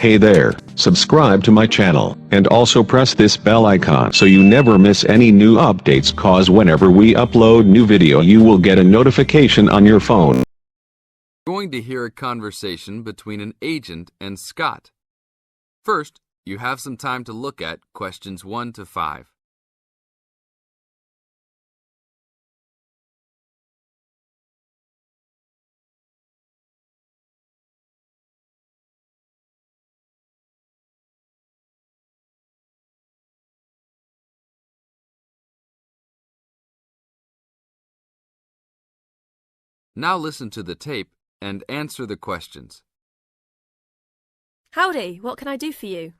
Hey there, subscribe to my channel, and also press this bell icon so you never miss any new updates, cause whenever we upload new video you will get a notification on your phone. Going to hear a conversation between an agent and Scott. First, you have some time to look at questions 1 to 5. Now listen to the tape and answer the questions. Howdy, what can I do for you?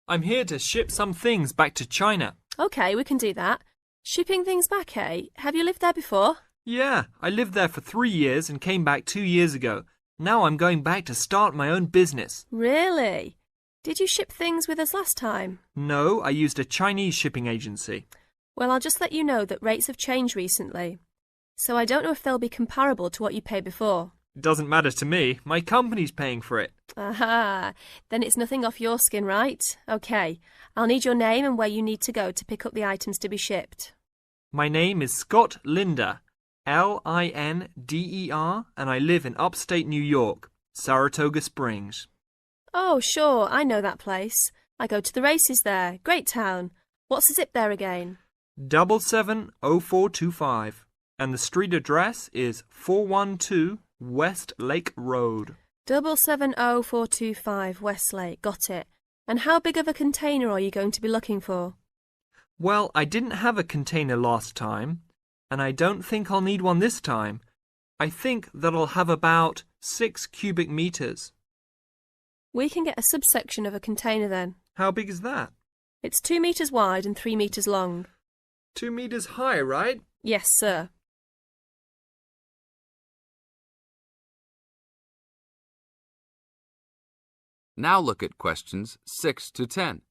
I'm here to ship some things back to China. Okay, we can do that. Shipping things back, eh? Have you lived there before? Yeah, I lived there for 3 years and came back 2 years ago. Now I'm going back to start my own business. Really? Did you ship things with us last time? No, I used a Chinese shipping agency. Well, I'll just let you know that rates have changed recently. So I don't know if they'll be comparable to what you paid before. It doesn't matter to me. My company's paying for it. Aha, then it's nothing off your skin, right? Okay, I'll need your name and where you need to go to pick up the items to be shipped. My name is Scott Linder, Linder, and I live in upstate New York, Saratoga Springs. Oh, sure, I know that place. I go to the races there. Great town. What's the zip there again? 770425. And the street address is 412 West Lake Road. 770425 Westlake, got it. And how big of a container are you going to be looking for? Well, I didn't have a container last time, and I don't think I'll need one this time. I think that I'll have about 6 cubic meters. We can get a subsection of a container then. How big is that? It's 2 meters wide and 3 meters long. 2 meters high, right? Yes, sir. Now look at questions 6 to 10.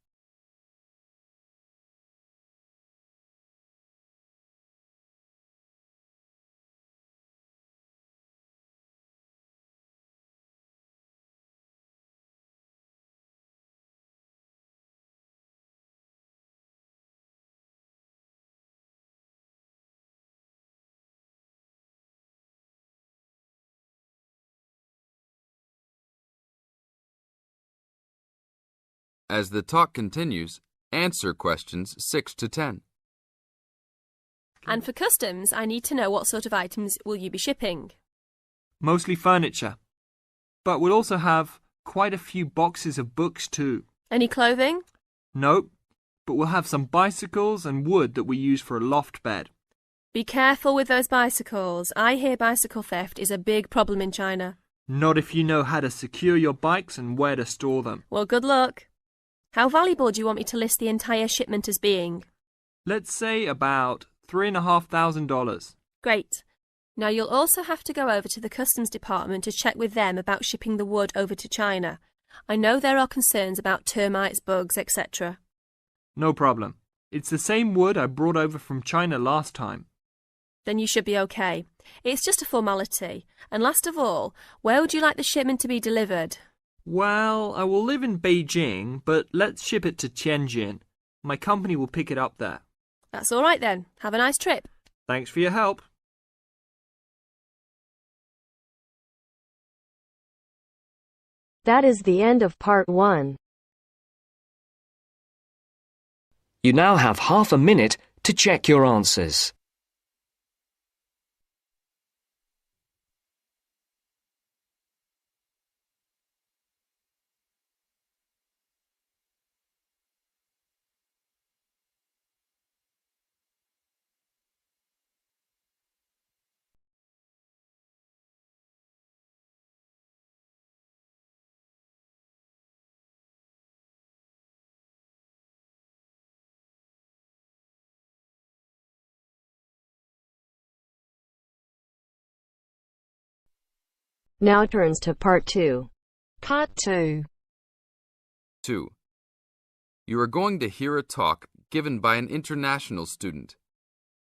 As the talk continues, answer questions 6 to 10. And for customs, I need to know what sort of items will you be shipping? Mostly furniture. But we'll also have quite a few boxes of books too. Any clothing? Nope, but we'll have some bicycles and wood that we use for a loft bed. Be careful with those bicycles. I hear bicycle theft is a big problem in China. Not if you know how to secure your bikes and where to store them. Well, good luck. How valuable do you want me to list the entire shipment as being? Let's say about $3,500. Great. Now you'll also have to go over to the customs department to check with them about shipping the wood over to China. I know there are concerns about termites, bugs, etc. No problem. It's the same wood I brought over from China last time. Then you should be okay. It's just a formality. And last of all, where would you like the shipment to be delivered? Well, I will live in Beijing, but let's ship it to Tianjin. My company will pick it up there. That's all right then. Have a nice trip. Thanks for your help. That is the end of part 1. You now have half a minute to check your answers. Now turns to part 2. Part 2. 2. You are going to hear a talk given by an international student.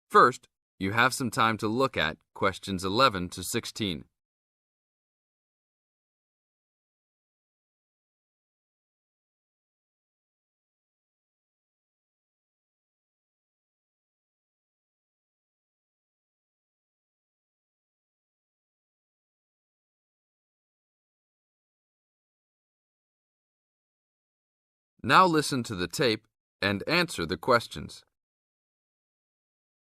First, you have some time to look at questions 11 to 16. Now listen to the tape and answer the questions.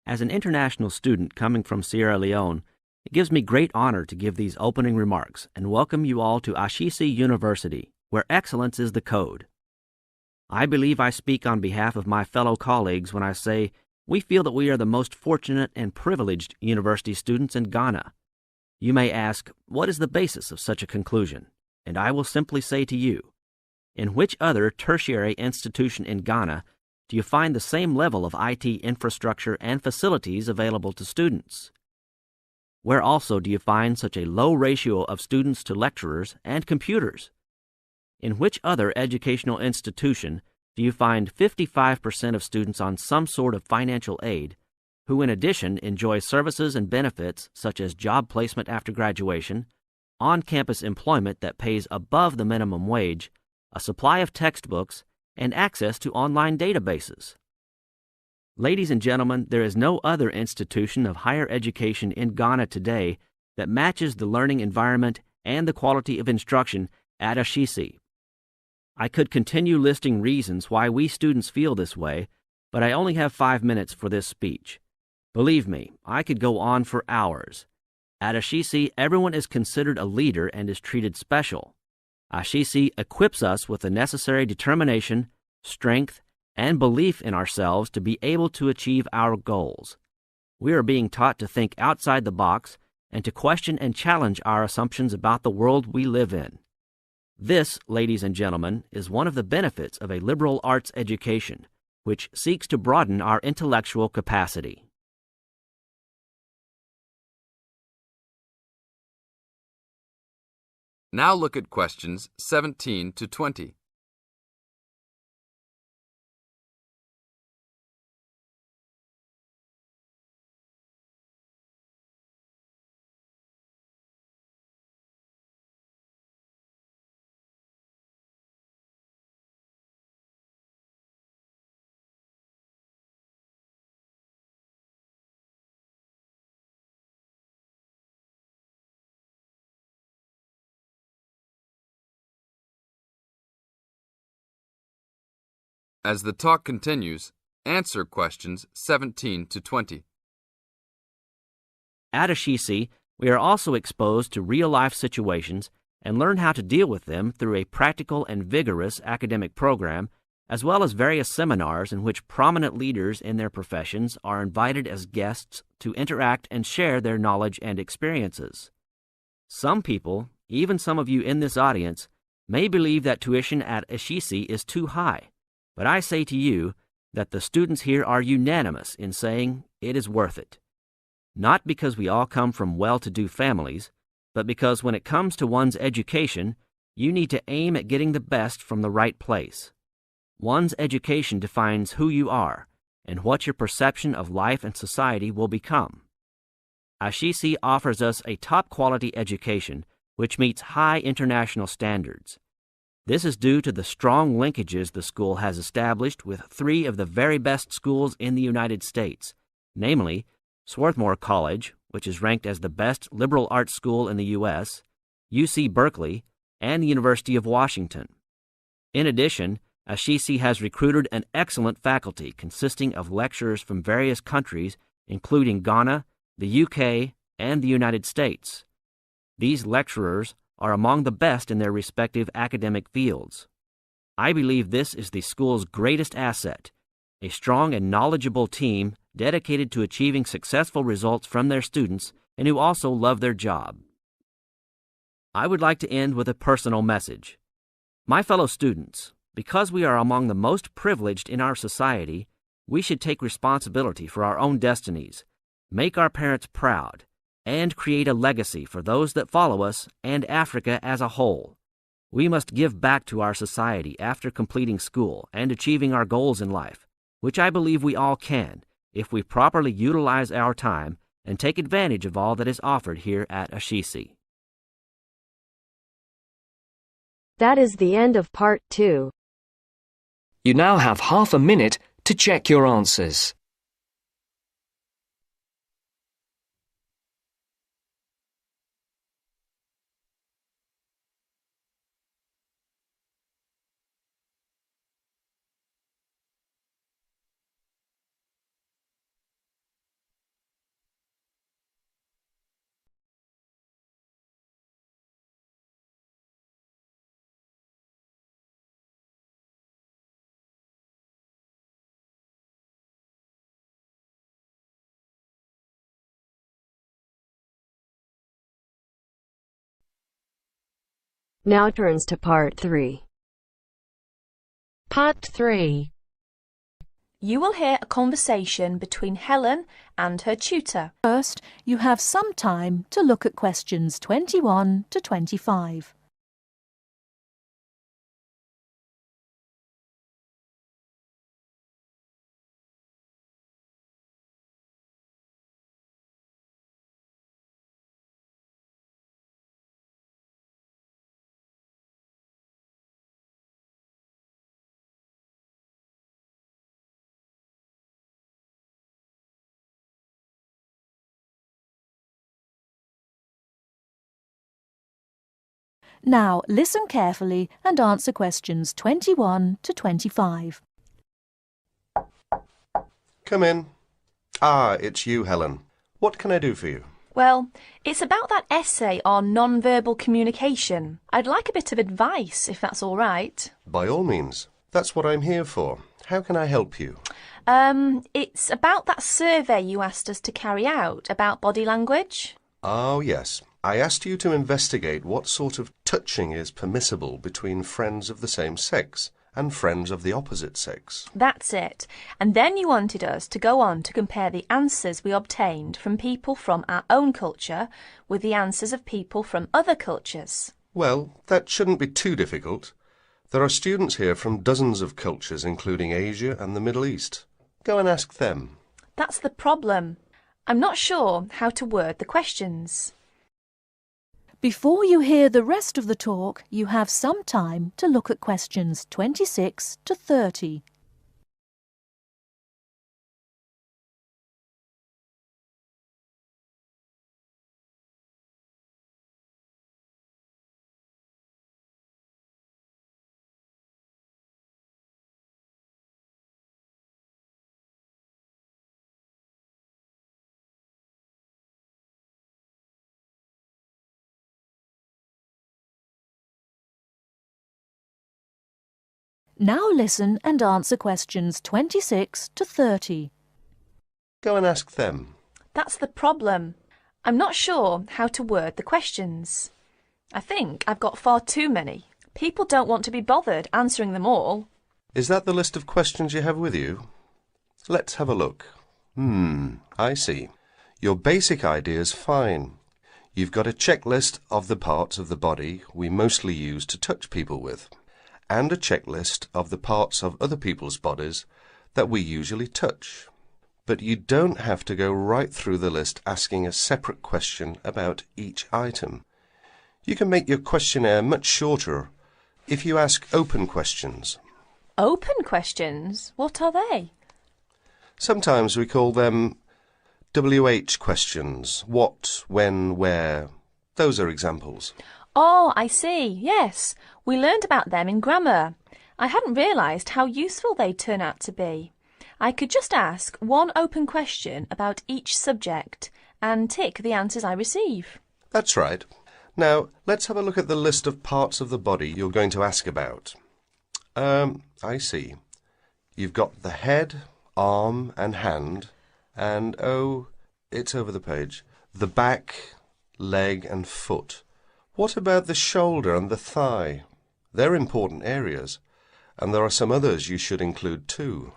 As an international student coming from Sierra Leone, it gives me great honor to give these opening remarks and welcome you all to Ashesi University, where excellence is the code. I believe I speak on behalf of my fellow colleagues when I say we feel that we are the most fortunate and privileged university students in Ghana. You may ask, what is the basis of such a conclusion? And I will simply say to you, in which other tertiary institution in Ghana do you find the same level of IT infrastructure and facilities available to students? Where also do you find such a low ratio of students to lecturers and computers? In which other educational institution do you find 55% of students on some sort of financial aid, who in addition enjoy services and benefits such as job placement after graduation, on-campus employment that pays above the minimum wage, a supply of textbooks, and access to online databases? Ladies and gentlemen, there is no other institution of higher education in Ghana today that matches the learning environment and the quality of instruction at Ashesi. I could continue listing reasons why we students feel this way, but I only have 5 minutes for this speech. Believe me, I could go on for hours. At Ashesi, everyone is considered a leader and is treated special. Ashesi equips us with the necessary determination, strength, and belief in ourselves to be able to achieve our goals. We are being taught to think outside the box and to question and challenge our assumptions about the world we live in. This, ladies and gentlemen, is one of the benefits of a liberal arts education, which seeks to broaden our intellectual capacity. Now look at questions 17 to 20. As the talk continues, answer questions 17 to 20. At Ashesi, we are also exposed to real-life situations and learn how to deal with them through a practical and vigorous academic program, as well as various seminars in which prominent leaders in their professions are invited as guests to interact and share their knowledge and experiences. Some people, even some of you in this audience, may believe that tuition at Ashesi is too high, but I say to you that the students here are unanimous in saying it is worth it. Not because we all come from well-to-do families, but because when it comes to one's education, you need to aim at getting the best from the right place. One's education defines who you are and what your perception of life and society will become. Ashesi offers us a top-quality education which meets high international standards. This is due to the strong linkages the school has established with 3 of the very best schools in the United States, namely Swarthmore College, which is ranked as the best liberal arts school in the U.S., UC Berkeley, and the University of Washington. In addition, Ashesi has recruited an excellent faculty consisting of lecturers from various countries, including Ghana, the UK, and the United States. These lecturers are among the best in their respective academic fields. I believe this is the school's greatest asset, a strong and knowledgeable team dedicated to achieving successful results from their students and who also love their job. I would like to end with a personal message. My fellow students, because we are among the most privileged in our society, we should take responsibility for our own destinies, make our parents proud, and create a legacy for those that follow us and Africa as a whole. We must give back to our society after completing school and achieving our goals in life, which I believe we all can if we properly utilize our time and take advantage of all that is offered here at Ashesi. That is the end of part 2. You now have half a minute to check your answers. Now turns to part 3. Part 3. You will hear a conversation between Helen and her tutor. First, you have some time to look at questions 21 to 25. Now, listen carefully and answer questions 21 to 25. Come in. Ah, it's you, Helen. What can I do for you? Well, it's about that essay on non-verbal communication. I'd like a bit of advice, if that's all right. By all means. That's what I'm here for. How can I help you? It's about that survey you asked us to carry out about body language. Oh, yes. I asked you to investigate what sort of touching is permissible between friends of the same sex and friends of the opposite sex. That's it. And then you wanted us to go on to compare the answers we obtained from people from our own culture with the answers of people from other cultures. Well, that shouldn't be too difficult. There are students here from dozens of cultures, including Asia and the Middle East. Go and ask them. That's the problem. I'm not sure how to word the questions. Before you hear the rest of the talk, you have some time to look at questions 26 to 30. Now listen and answer questions 26 to 30. Go and ask them. That's the problem. I'm not sure how to word the questions. I think I've got far too many. People don't want to be bothered answering them all. Is that the list of questions you have with you? Let's have a look. I see. Your basic idea is fine. You've got a checklist of the parts of the body we mostly use to touch people with, and a checklist of the parts of other people's bodies that we usually touch. But you don't have to go right through the list asking a separate question about each item. You can make your questionnaire much shorter if you ask open questions. Open questions? What are they? Sometimes we call them WH questions. What, when, where. Those are examples. Oh, I see. Yes, we learned about them in grammar. I hadn't realised how useful they'd turn out to be. I could just ask one open question about each subject and tick the answers I receive. That's right. Now, let's have a look at the list of parts of the body you're going to ask about. I see. You've got the head, arm and hand, and, oh, it's over the page, the back, leg and foot. What about the shoulder and the thigh? They're important areas, and there are some others you should include too.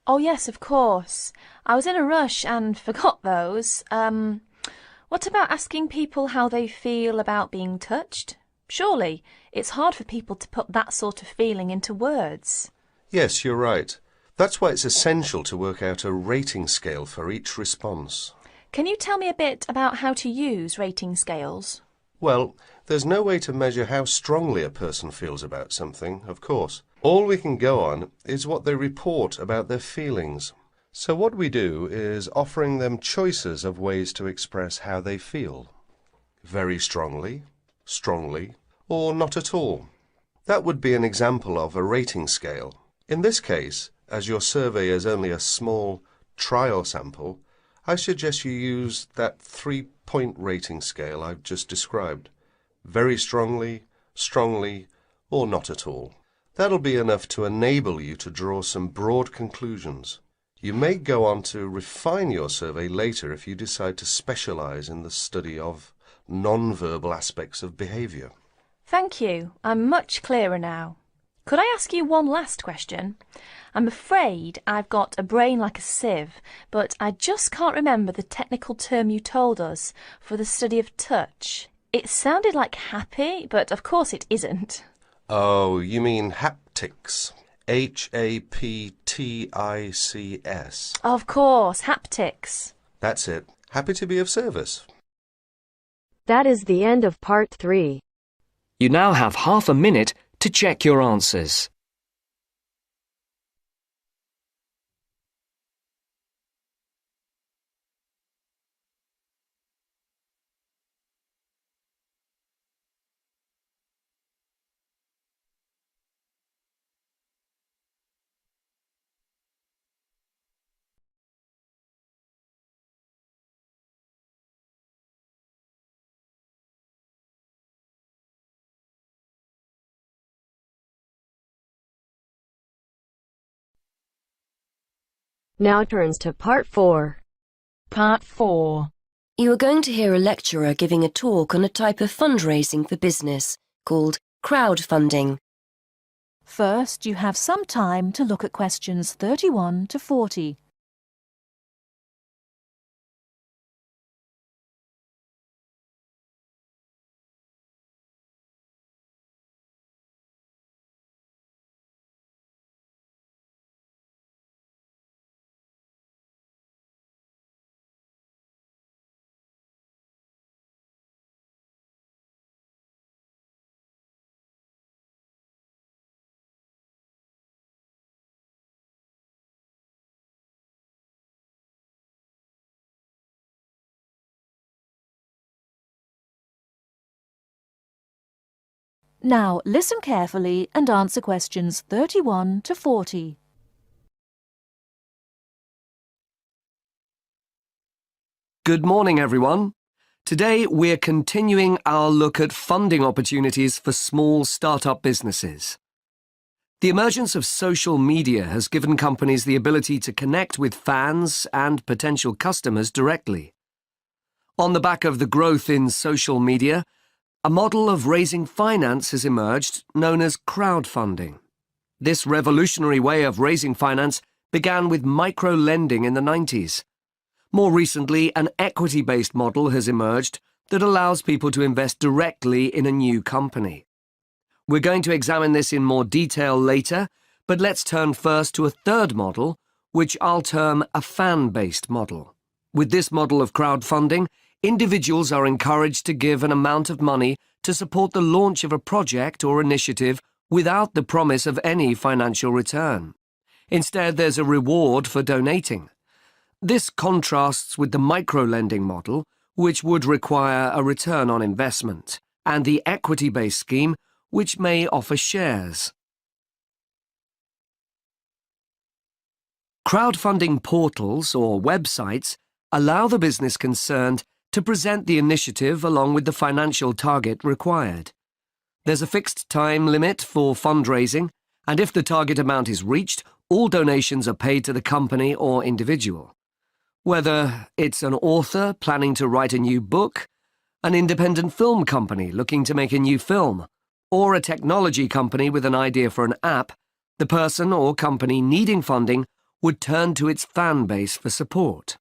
Oh yes, of course. I was in a rush and forgot those. What about asking people how they feel about being touched? Surely it's hard for people to put that sort of feeling into words. Yes, you're right. That's why it's essential to work out a rating scale for each response. Can you tell me a bit about how to use rating scales? Well, there's no way to measure how strongly a person feels about something, of course. All we can go on is what they report about their feelings. So what we do is offering them choices of ways to express how they feel. Very strongly, strongly, or not at all. That would be an example of a rating scale. In this case, as your survey is only a small trial sample, I suggest you use that 3-point rating scale I've just described. Very strongly, strongly, or not at all. That'll be enough to enable you to draw some broad conclusions. You may go on to refine your survey later if you decide to specialize in the study of non-verbal aspects of behavior. Thank you. I'm much clearer now. Could I ask you one last question? I'm afraid I've got a brain like a sieve, but I just can't remember the technical term you told us for the study of touch. It sounded like happy, but of course it isn't. Oh, you mean haptics. Haptics. Of course, haptics. That's it. Happy to be of service. That is the end of part 3. You now have half a minute to check your answers. Now turns to part 4. Part 4. You are going to hear a lecturer giving a talk on a type of fundraising for business called crowdfunding. First, you have some time to look at questions 31 to 40. Now listen carefully and answer questions 31 to 40. Good morning, everyone. Today we're continuing our look at funding opportunities for small startup businesses. The emergence of social media has given companies the ability to connect with fans and potential customers directly. On the back of the growth in social media, a model of raising finance has emerged known as crowdfunding. This revolutionary way of raising finance began with micro-lending in the 90s. More recently, an equity-based model has emerged that allows people to invest directly in a new company. We're going to examine this in more detail later, but let's turn first to a third model, which I'll term a fan-based model. With this model of crowdfunding, individuals are encouraged to give an amount of money to support the launch of a project or initiative without the promise of any financial return. Instead, there's a reward for donating. This contrasts with the micro-lending model, which would require a return on investment, and the equity-based scheme, which may offer shares. Crowdfunding portals or websites allow the business concerned to present the initiative along with the financial target required. There's a fixed time limit for fundraising, and if the target amount is reached, all donations are paid to the company or individual. Whether it's an author planning to write a new book, an independent film company looking to make a new film, or a technology company with an idea for an app, the person or company needing funding would turn to its fan base for support.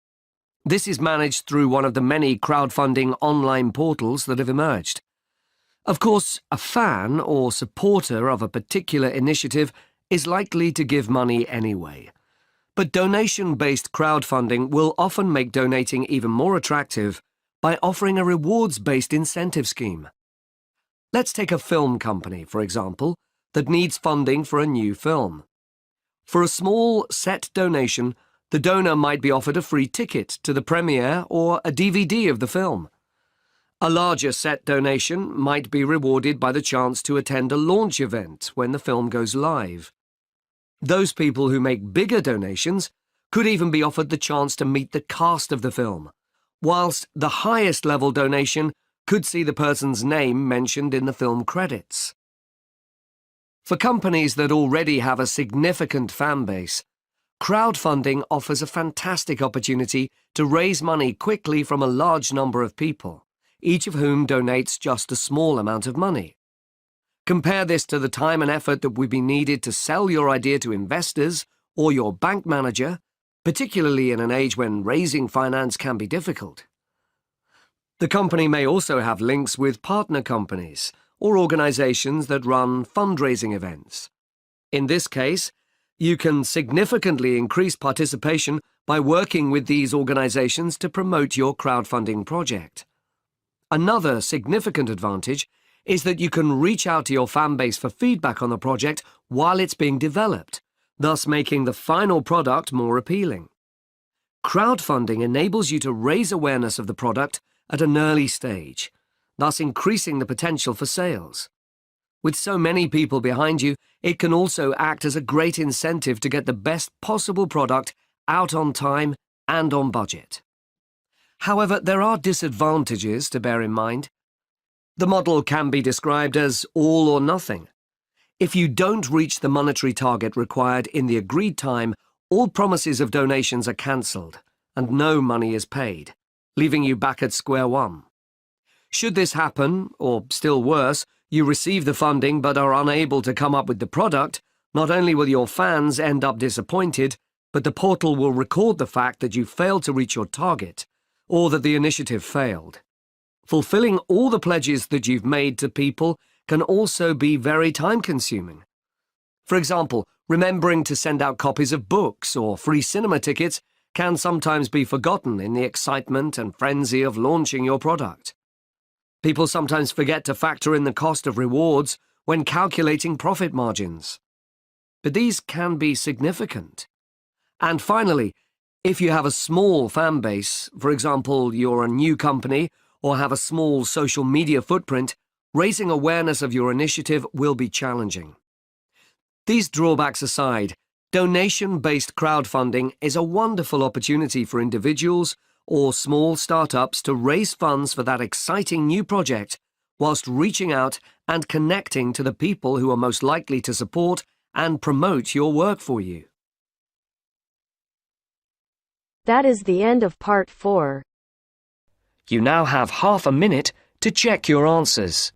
This is managed through one of the many crowdfunding online portals that have emerged. Of course, a fan or supporter of a particular initiative is likely to give money anyway. But donation-based crowdfunding will often make donating even more attractive by offering a rewards-based incentive scheme. Let's take a film company, for example, that needs funding for a new film. For a small set donation, the donor might be offered a free ticket to the premiere or a DVD of the film. A larger set donation might be rewarded by the chance to attend a launch event when the film goes live. Those people who make bigger donations could even be offered the chance to meet the cast of the film, whilst the highest level donation could see the person's name mentioned in the film credits. For companies that already have a significant fan base, crowdfunding offers a fantastic opportunity to raise money quickly from a large number of people, each of whom donates just a small amount of money. Compare this to the time and effort that would be needed to sell your idea to investors or your bank manager, particularly in an age when raising finance can be difficult. The company may also have links with partner companies or organizations that run fundraising events. In this case, you can significantly increase participation by working with these organizations to promote your crowdfunding project. Another significant advantage is that you can reach out to your fan base for feedback on the project while it's being developed, thus making the final product more appealing. Crowdfunding enables you to raise awareness of the product at an early stage, thus increasing the potential for sales. With so many people behind you, it can also act as a great incentive to get the best possible product out on time and on budget. However, there are disadvantages to bear in mind. The model can be described as all or nothing. If you don't reach the monetary target required in the agreed time, all promises of donations are cancelled and no money is paid, leaving you back at square one. Should this happen, or still worse, you receive the funding but are unable to come up with the product, not only will your fans end up disappointed, but the portal will record the fact that you failed to reach your target, or that the initiative failed. Fulfilling all the pledges that you've made to people can also be very time-consuming. For example, remembering to send out copies of books or free cinema tickets can sometimes be forgotten in the excitement and frenzy of launching your product. People sometimes forget to factor in the cost of rewards when calculating profit margins. But these can be significant. And finally, if you have a small fan base, for example, you're a new company or have a small social media footprint, raising awareness of your initiative will be challenging. These drawbacks aside, donation-based crowdfunding is a wonderful opportunity for individuals or small startups to raise funds for that exciting new project whilst reaching out and connecting to the people who are most likely to support and promote your work for you. That is the end of part 4. You now have half a minute to check your answers.